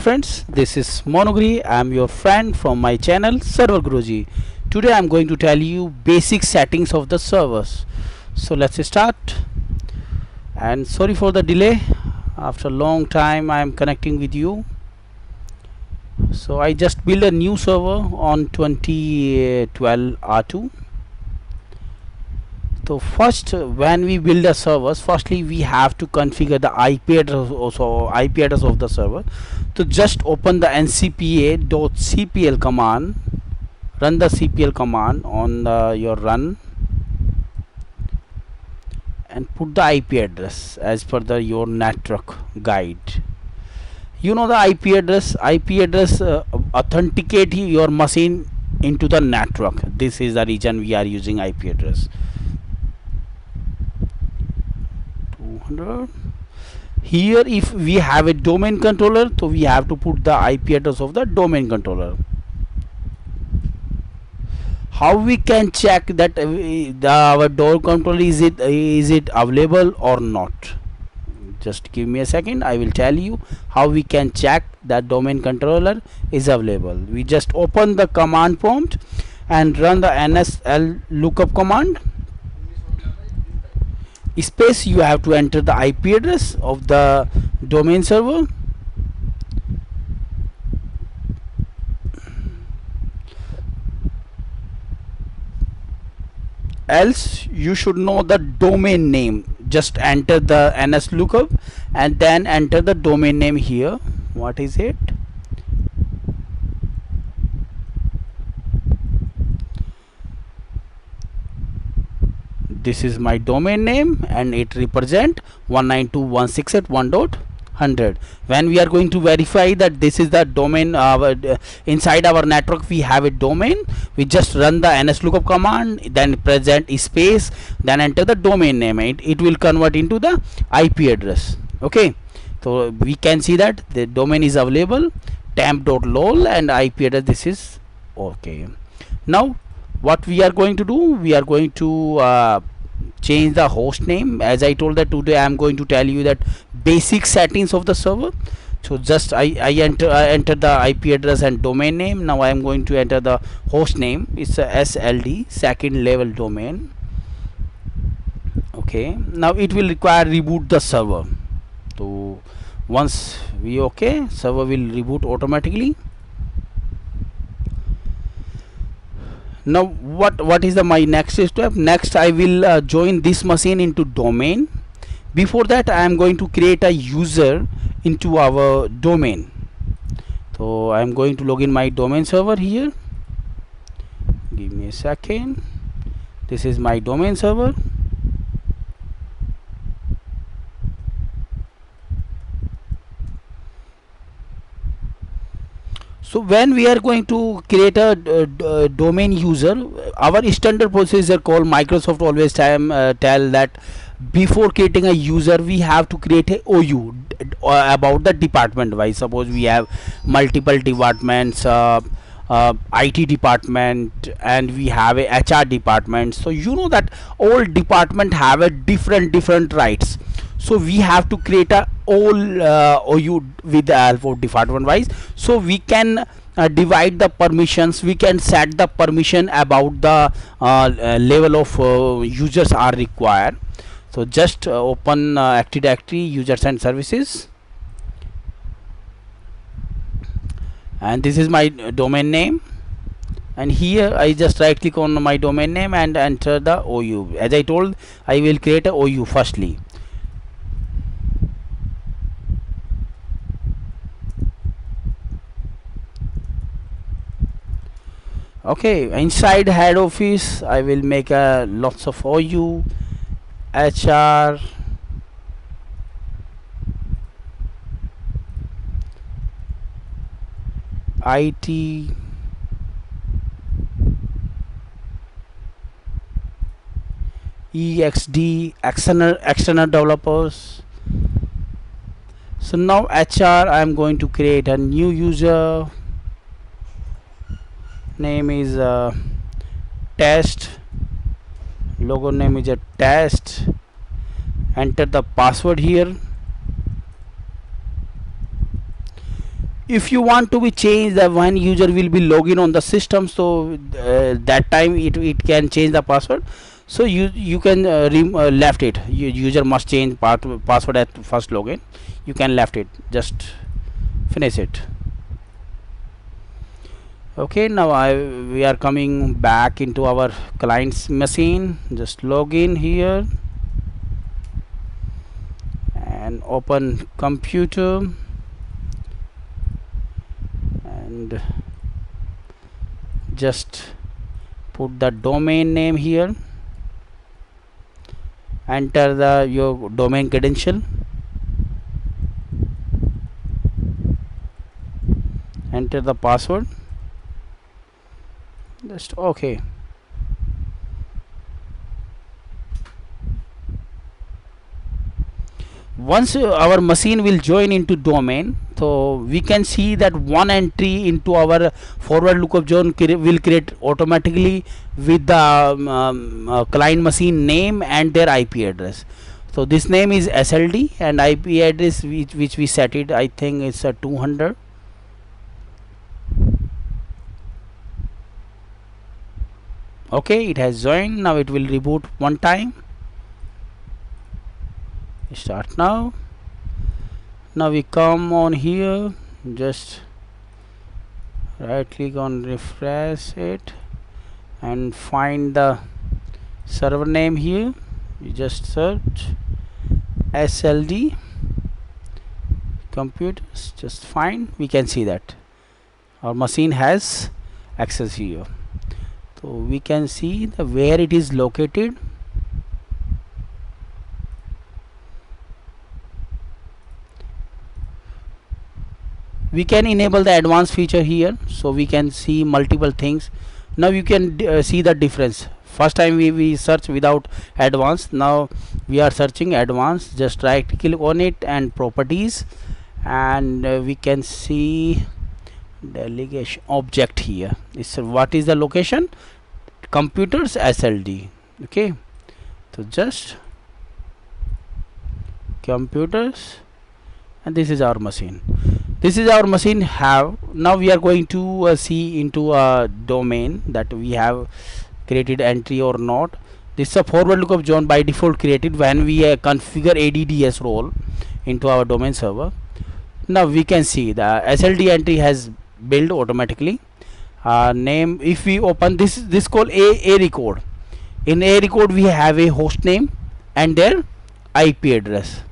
Friends, this is Monogri. I am your friend from my channel Server Guruji. Today I am going to tell you basic settings of the servers. So let's start. And sorry for the delay. After a long time I am connecting with you. So I just built a new server on 2012 R2. So first, when we build a servers, firstly we have to configure the IP address, also IP address of the server. So just open the ncpa.cpl command, run the cpl command on your run, and put the IP address as per your network guide. You know the IP address. Authenticate your machine into the network. This is the reason we are using IP address. 200. Here if we have a domain controller, so we have to put the IP address of the domain controller. How we can check that our door controller is it available or not? Just give me a second, I will tell you how we can check that domain controller is available. We just open the command prompt and run the nsl lookup command. Space, you have to enter the IP address of the domain server. Else you should know the domain name. Just enter the ns lookup and then enter the domain name here. What is it? This is my domain name and it represent 192.168.1.100. When we are going to verify that this is the domain, inside our network we have a domain, we just run the ns lookup command, then present space, then enter the domain name. It will convert into the IP address. Okay, so we can see that the domain is available, temp.lol, and IP address this is okay. Now what we are going to do, we are going to change the host name. As I told that today I am going to tell you that basic settings of the server. So just I enter the IP address and domain name. Now I am going to enter the host name. It's a SLD, second level domain. Okay, now it will require reboot the server. So once we okay, server will reboot automatically. Now what is my next step? Next I will join this machine into domain. Before that I am going to create a user into our domain. So I am going to log in my domain server here. Give me a second. This is my domain server. So when we are going to create a domain user, our standard procedure called Microsoft always tell that before creating a user we have to create a OU about the department wise. Suppose we have multiple departments, IT department, and we have a HR department. So you know that all department have a different rights. So we have to create a all OU with the help of department wise. So we can divide the permissions. We can set the permission about the level of users are required. So just open Active Directory, users and services, and this is my domain name. And here I just right click on my domain name and enter the OU. As I told, I will create a OU firstly. Okay, inside head office I will make lots of OU, HR, IT, EXD, external developers. So now HR I am going to create a new user. Name is test, logo name is a test. Enter the password here. If you want to be changed that one user will be login on the system, so that time it can change the password. So you can left it. User must change password at first login. You can left it, just finish it. Okay, now we are coming back into our client's machine. Just log in here and open computer and just put the domain name here, enter the your domain credential, enter the password, just okay. Once our machine will join into domain, so we can see that one entry into our forward lookup zone will create automatically with the client machine name and their IP address. So this name is SLD and IP address which we set it, I think it's a 200. Okay, it has joined. Now it will reboot one time. Start now. Now we come on here, just right click on refresh it and find the server name here. You just search SLD computers, just fine. We can see that our machine has access here, so we can see the where it is located. We can enable the advanced feature here, so we can see multiple things. Now you can see the difference. First time we search without advanced, now we are searching advanced. Just right click on it and properties, and we can see delegation object here. What is the location? Computers SLD. Okay, so just computers, and this is our machine. This is our machine have. Now we are going to see into a domain that we have created entry or not. This is a forward lookup zone by default created when we configure ADDS role into our domain server. Now we can see the SLD entry has built automatically. Name, if we open this called a record. In a record we have a host name and their IP address.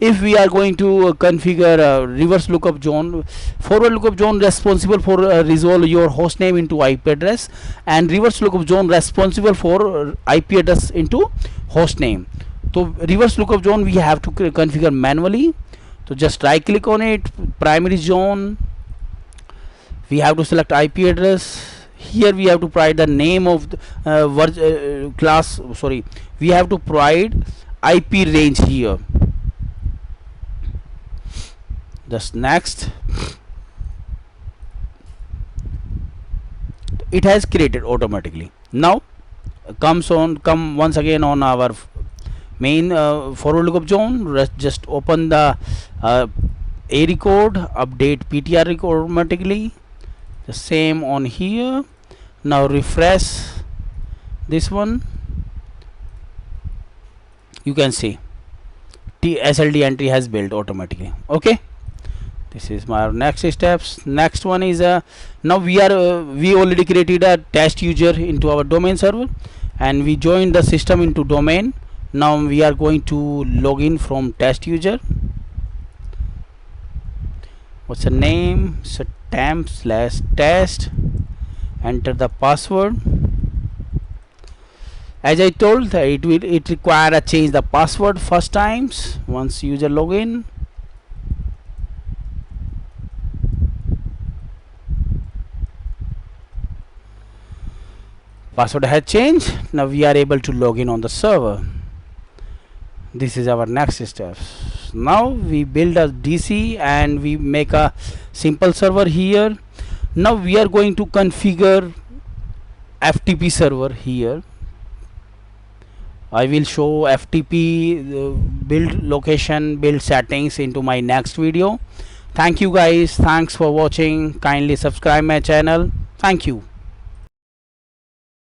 If we are going to configure reverse lookup zone, forward lookup zone responsible for resolve your host name into IP address, and reverse lookup zone responsible for IP address into host name. So reverse lookup zone we have to configure manually. So just right click on it, primary zone, we have to select IP address. Here we have to provide the name of the class, sorry, we have to provide IP range here. Just next, it has created automatically. Now come once again on our main forward lookup zone. Just open the A record, update PTR record automatically. The same on here. Now refresh this one. You can see SLD entry has built automatically. Okay, this is my next steps. Next one is now we already created a test user into our domain server and we joined the system into domain. Now we are going to log in from test user. What's the name? So temp/test, enter the password. As I told, it require a change the password first times once user login. Password has changed. Now we are able to log in on the server. This is our next steps. Now we build a DC and we make a simple server here. Now we are going to configure FTP server here. I will show FTP build location, build settings into my next video. Thank you guys, thanks for watching, kindly subscribe my channel. Thank you.